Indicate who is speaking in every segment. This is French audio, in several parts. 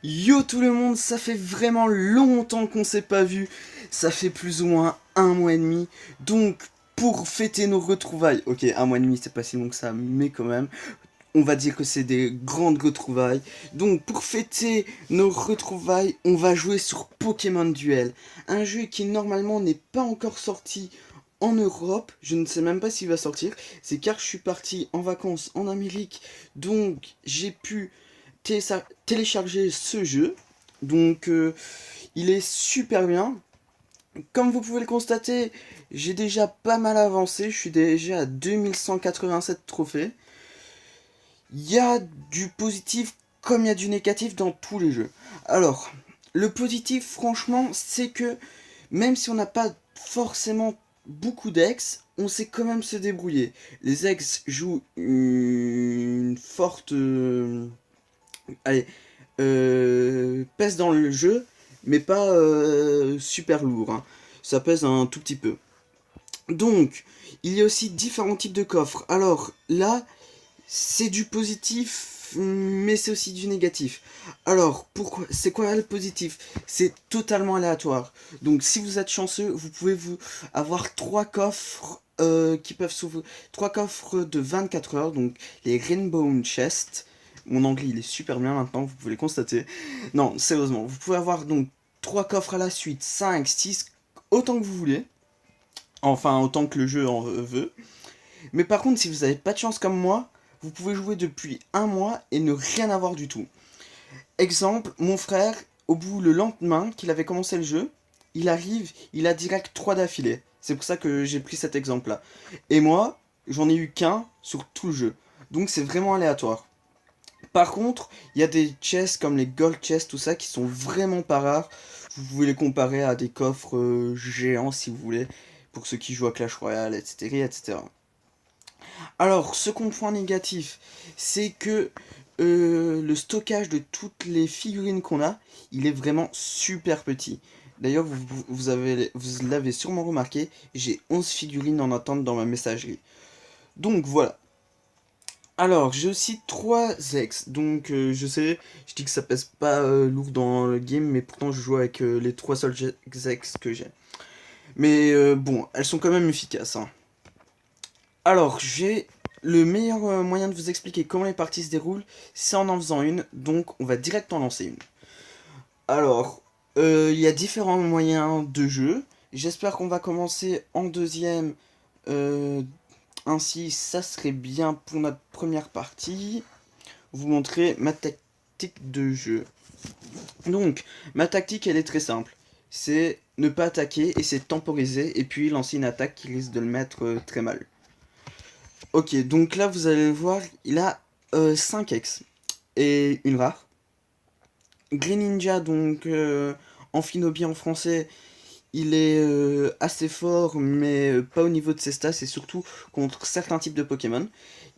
Speaker 1: Yo tout le monde, ça fait vraiment longtemps qu'on s'est pas vu. Ça fait plus ou moins un mois et demi. Donc pour fêter nos retrouvailles, ok, un mois et demi c'est pas si long que ça, mais quand même, on va dire que c'est des grandes retrouvailles. Donc pour fêter nos retrouvailles, on va jouer sur Pokémon Duel. Un jeu qui normalement n'est pas encore sorti en Europe. Je ne sais même pas s'il va sortir. C'est car je suis parti en vacances en Amérique. Donc j'ai pu télécharger ce jeu. Donc il est super bien. Comme vous pouvez le constater, j'ai déjà pas mal avancé. Je suis déjà à 2187 trophées. Il y a du positif comme il y a du négatif dans tous les jeux. Alors, le positif, franchement, c'est que même si on n'a pas forcément beaucoup d'ex, on sait quand même se débrouiller. Les ex jouent une forte allez, pèse dans le jeu, mais pas super lourd, hein. Ça pèse un tout petit peu. Donc, il y a aussi différents types de coffres. Alors là, c'est du positif, mais c'est aussi du négatif. Alors, pourquoi c'est quoi le positif? C'est totalement aléatoire. Donc, si vous êtes chanceux, vous pouvez vous avoir trois coffres qui peuvent s'ouvrir. Trois coffres de 24 heures, donc les Rainbow Chest. Mon anglais il est super bien maintenant, vous pouvez le constater. Non, sérieusement, vous pouvez avoir donc trois coffres à la suite, 5, 6, autant que vous voulez. Enfin, autant que le jeu en veut. Mais par contre, si vous n'avez pas de chance comme moi, vous pouvez jouer depuis un mois et ne rien avoir du tout. Exemple, mon frère, au bout le lendemain qu'il avait commencé le jeu, il arrive, il a direct 3 d'affilée. C'est pour ça que j'ai pris cet exemple-là. Et moi, j'en ai eu qu'un sur tout le jeu. Donc c'est vraiment aléatoire. Par contre, il y a des chests comme les gold chests, tout ça, qui sont vraiment pas rares. Vous pouvez les comparer à des coffres géants si vous voulez, pour ceux qui jouent à Clash Royale, etc. etc. Alors, second point négatif, c'est que le stockage de toutes les figurines qu'on a, il est vraiment super petit. D'ailleurs, vous l'avez sûrement remarqué, j'ai 11 figurines en attente dans ma messagerie. Donc voilà. Alors, j'ai aussi 3 ex. Donc, je sais, je dis que ça pèse pas lourd dans le game, mais pourtant je joue avec les 3 seuls ex que j'ai. Mais bon, elles sont quand même efficaces, hein. Alors, j'ai le meilleur moyen de vous expliquer comment les parties se déroulent, c'est en faisant une, donc on va direct en lancer une. Alors, il y a différents moyens de jeu. J'espère qu'on va commencer en deuxième. euh, Ainsi, ça serait bien pour notre première partie. Vous montrer ma tactique de jeu. Donc, ma tactique, elle est très simple. C'est ne pas attaquer, essayer de temporiser, et puis lancer une attaque qui risque de le mettre très mal. Ok, donc là, vous allez le voir, il a 5 ex et une rare. Green Ninja, donc Amphinobi en français, il est assez fort, mais pas au niveau de ses stats, et surtout contre certains types de Pokémon.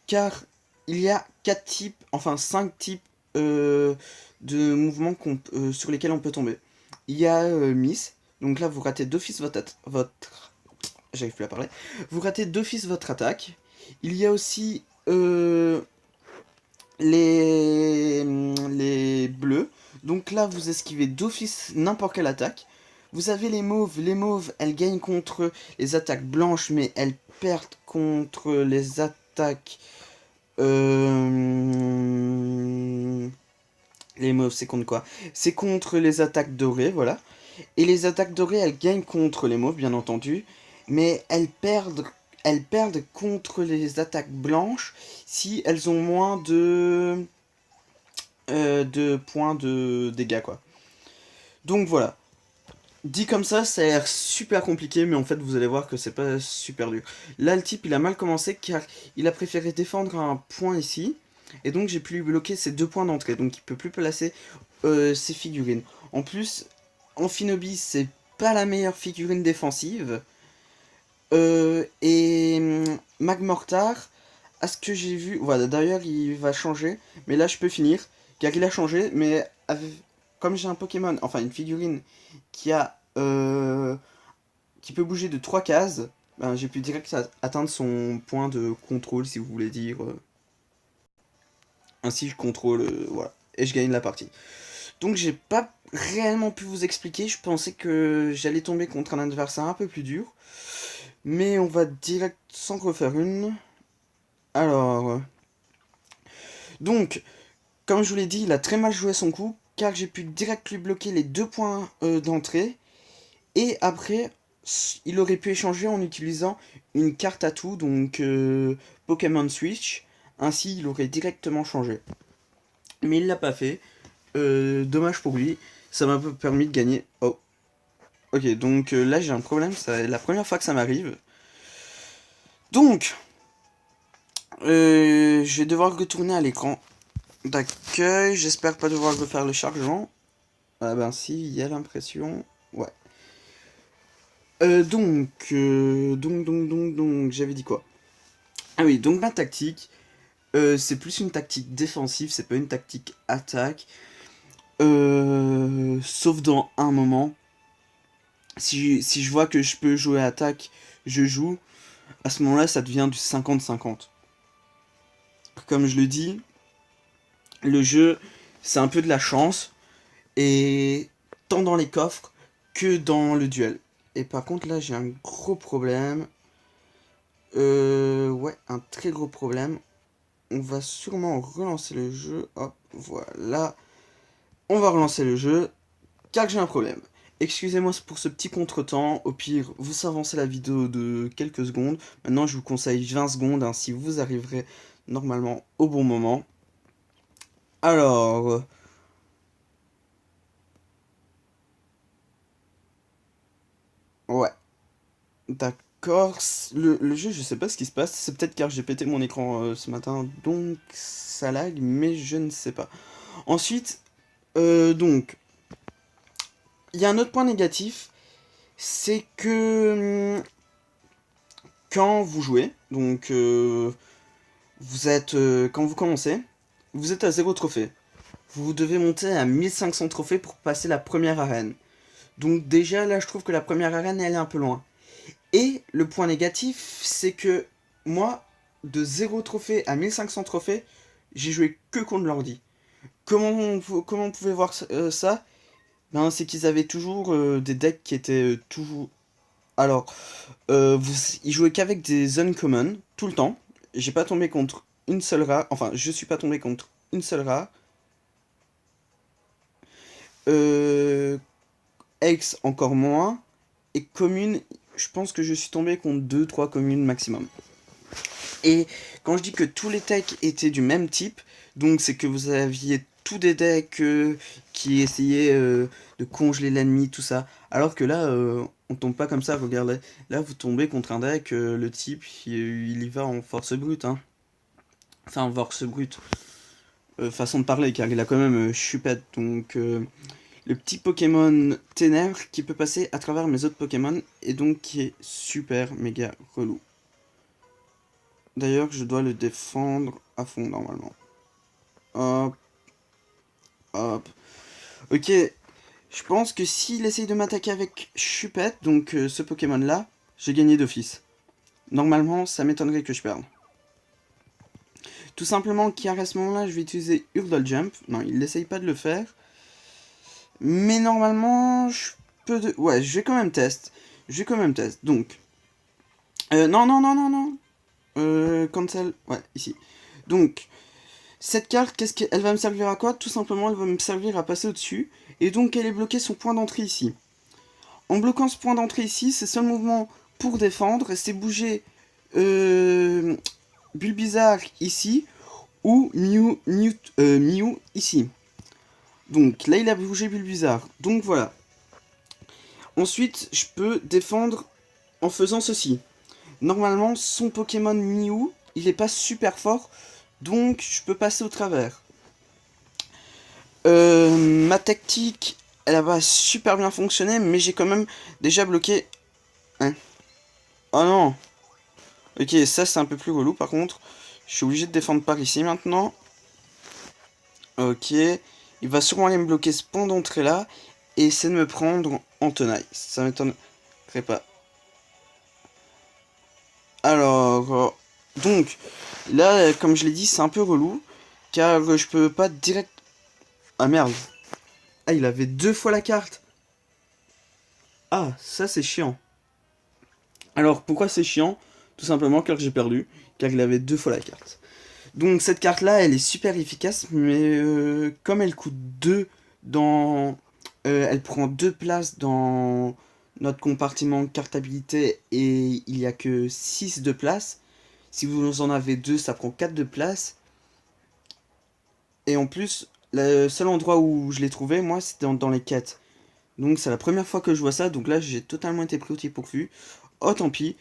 Speaker 1: Car il y a 4 types, enfin 5 types de mouvements sur lesquels on peut tomber. Il y a Miss, donc là vous ratez d'office j'arrive plus à parler. Vous ratez d'office votre attaque. Il y a aussi les bleus. Donc là, vous esquivez d'office n'importe quelle attaque. Vous avez les mauves. Les mauves, elles gagnent contre les attaques blanches, mais elles perdent contre les attaques... Les mauves, c'est contre quoi? C'est contre les attaques dorées, voilà. Et les attaques dorées, elles gagnent contre les mauves, bien entendu. Mais elles perdent contre les attaques blanches si elles ont moins de points de dégâts, quoi. Donc voilà. Dit comme ça a l'air super compliqué, mais en fait, vous allez voir que c'est pas super dur. Là, le type, il a mal commencé car il a préféré défendre un point ici. Et donc, j'ai pu lui bloquer ses 2 points d'entrée. Donc, il peut plus placer ses figurines. En plus, Amphinobi, c'est pas la meilleure figurine défensive. Et Magmortar, à ce que j'ai vu, voilà, d'ailleurs il va changer, mais là je peux finir, car il a changé, mais comme j'ai un Pokémon, enfin une figurine qui a qui peut bouger de 3 cases, ben, j'ai pu direct atteindre son point de contrôle, si vous voulez dire. Ainsi je contrôle, voilà, et je gagne la partie. Donc j'ai pas réellement pu vous expliquer, je pensais que j'allais tomber contre un adversaire un peu plus dur. Mais on va direct s'en refaire une. Alors, donc, comme je vous l'ai dit, il a très mal joué son coup, car j'ai pu direct lui bloquer les 2 points d'entrée. Et après, il aurait pu échanger en utilisant une carte atout, donc Pokémon Switch. Ainsi, il aurait directement changé. Mais il l'a pas fait. Dommage pour lui. Ça m'a permis de gagner. Oh. Ok, donc là j'ai un problème. C'est la première fois que ça m'arrive. Donc, je vais devoir retourner à l'écran d'accueil. J'espère pas devoir refaire le chargement. Ah ben si, il y a l'impression. Ouais. Donc, j'avais dit quoi? Ah oui, donc ma tactique, c'est plus une tactique défensive, c'est pas une tactique attaque. Sauf dans un moment. Si je vois que je peux jouer attaque, je joue. À ce moment-là, ça devient du 50-50. Comme je le dis, le jeu, c'est un peu de la chance. Et tant dans les coffres que dans le duel. Et par contre, là, j'ai un gros problème. Ouais, un très gros problème. On va sûrement relancer le jeu. Hop, voilà. On va relancer le jeu, car j'ai un problème. Excusez-moi pour ce petit contretemps. Au pire, vous avancez la vidéo de quelques secondes. Maintenant, je vous conseille 20 secondes, ainsi vous arriverez normalement au bon moment. Alors... Ouais, d'accord. Le jeu, je sais pas ce qui se passe. C'est peut-être car j'ai pété mon écran ce matin, donc ça lag, mais je ne sais pas. Ensuite, donc, il y a un autre point négatif, c'est que quand vous jouez, donc quand vous commencez, vous êtes à 0 trophée. Vous devez monter à 1500 trophées pour passer la première arène. Donc déjà là, je trouve que la première arène, elle est un peu loin. Et le point négatif, c'est que moi, de 0 trophée à 1500 trophées, j'ai joué que contre l'ordi. Comment on pouvait voir ça? Ben, c'est qu'ils avaient toujours des decks qui étaient toujours... Alors, ils jouaient qu'avec des uncommon, tout le temps. J'ai pas tombé contre une seule rare. Enfin, je suis pas tombé contre une seule rare. Euh, Ex encore moins. Et commune, je pense que je suis tombé contre 2-3 communes maximum. Et quand je dis que tous les decks étaient du même type, donc c'est que vous aviez tous des decks qui essayaient de congeler l'ennemi, tout ça. Alors que là, on tombe pas comme ça, regardez. Là, vous tombez contre un deck, le type, il y va en force brute. Hein. Enfin, en force brute. Façon de parler, car il a quand même chupette. Donc, le petit Pokémon Ténèbres qui peut passer à travers mes autres Pokémon, et donc qui est super méga relou. D'ailleurs, je dois le défendre à fond normalement. Hop, hop. Ok, je pense que s'il essaye de m'attaquer avec Chupette, donc ce Pokémon là, j'ai gagné d'office. Normalement, ça m'étonnerait que je perde. Tout simplement car à ce moment-là, je vais utiliser Hurdle Jump. Non, il n'essaye pas de le faire. Mais normalement, je peux... Ouais, je vais quand même test. Je vais quand même test. Donc... non, non, non, non, non. Cancel. Ouais, ici. Donc... Cette carte, elle va me servir à quoi? Tout simplement, elle va me servir à passer au-dessus. Et donc, elle est bloquée son point d'entrée ici. En bloquant ce point d'entrée ici, c'est seul mouvement pour défendre. C'est bouger Bulbizarre ici ou Mew ici. Donc, là, il a bougé Bulbizarre. Donc, voilà. Ensuite, je peux défendre en faisant ceci. Normalement, son Pokémon Mew, il n'est pas super fort. Donc, je peux passer au travers. Ma tactique, elle va super bien fonctionner, mais j'ai quand même déjà bloqué... Hein. Oh non. Ok, ça c'est un peu plus relou par contre. Je suis obligé de défendre par ici maintenant. Ok. Il va sûrement aller me bloquer ce pont d'entrée là. Et essayer de me prendre en tenaille. Ça m'étonnerait pas. Alors... donc, là, comme je l'ai dit, c'est un peu relou. Car je peux pas direct... Ah merde. Ah, il avait 2 fois la carte. Ah, ça c'est chiant. Alors, pourquoi c'est chiant? Tout simplement car j'ai perdu, car il avait 2 fois la carte. Donc cette carte-là, elle est super efficace, mais comme elle coûte 2 dans... elle prend 2 places dans notre compartiment cartabilité et il n'y a que 6 de place. Si vous en avez 2, ça prend 4 de place. Et en plus, le seul endroit où je l'ai trouvé, moi, c'était dans les quêtes. Donc c'est la première fois que je vois ça, donc là j'ai totalement été pris au dépourvu. Oh tant pis.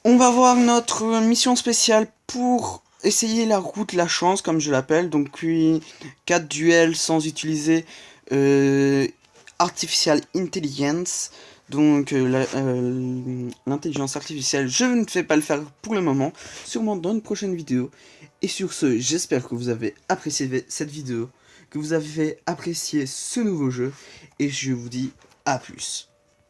Speaker 1: On va voir notre mission spéciale pour essayer la route la chance, comme je l'appelle. Donc puis 4 duels sans utiliser Artificial Intelligence. Donc l'intelligence artificielle, je ne vais pas le faire pour le moment. Sûrement dans une prochaine vidéo. Et sur ce, j'espère que vous avez apprécié cette vidéo, que vous avez apprécié ce nouveau jeu. Et je vous dis à plus.